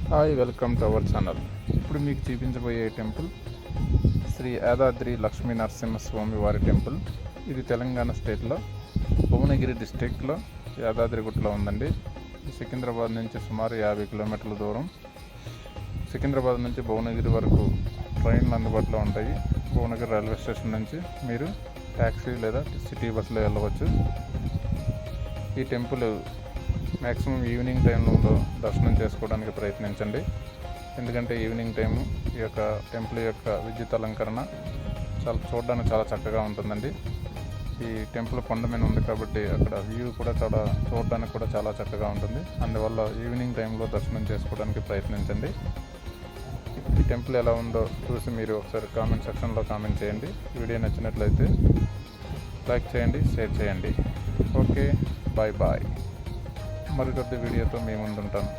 Hi, welcome to our channel. ఇప్పుడు మీకు చూపించబోయే టెంపుల్ శ్రీ యాదాద్రి లక్ష్మీ నరసింహస్వామి వారి టెంపుల్. ఇది తెలంగాణ స్టేట్లో భువనగిరి డిస్టిక్లో యాదాద్రిగుట్టలో ఉందండి. సికింద్రాబాద్ నుంచి సుమారు 50 కిలోమీటర్ల దూరం. సికింద్రాబాద్ నుంచి భువనగిరి వరకు ట్రైన్లు అందుబాటులో ఉంటాయి. భువనగిరి రైల్వే స్టేషన్ నుంచి మీరు ట్యాక్సీ లేదా సిటీ బస్సులో వెళ్ళవచ్చు. ఈ టెంపుల్ మ్యాక్సిమం ఈవినింగ్ టైంలో దర్శనం చేసుకోవడానికి ప్రయత్నించండి. ఎందుకంటే ఈవినింగ్ టైము ఈ యొక్క టెంపుల్ యొక్క విద్యుత్ అలంకరణ చూడడానికి చాలా చక్కగా ఉంటుందండి. ఈ టెంపుల్ కొండ మీద ఉంది కాబట్టి అక్కడ వ్యూ కూడా చూడడానికి కూడా చాలా చక్కగా ఉంటుంది. అందువల్ల ఈవినింగ్ టైంలో దర్శనం చేసుకోవడానికి ప్రయత్నించండి. ఈ టెంపుల్ ఎలా ఉందో చూసి మీరు ఒకసారి కామెంట్ సెక్షన్లో కామెంట్ చేయండి. వీడియో నచ్చినట్లయితే లైక్ చేయండి, షేర్ చేయండి. Okay, bye. మరికొద్ది వీడియోతో మీ ముందుంటాను.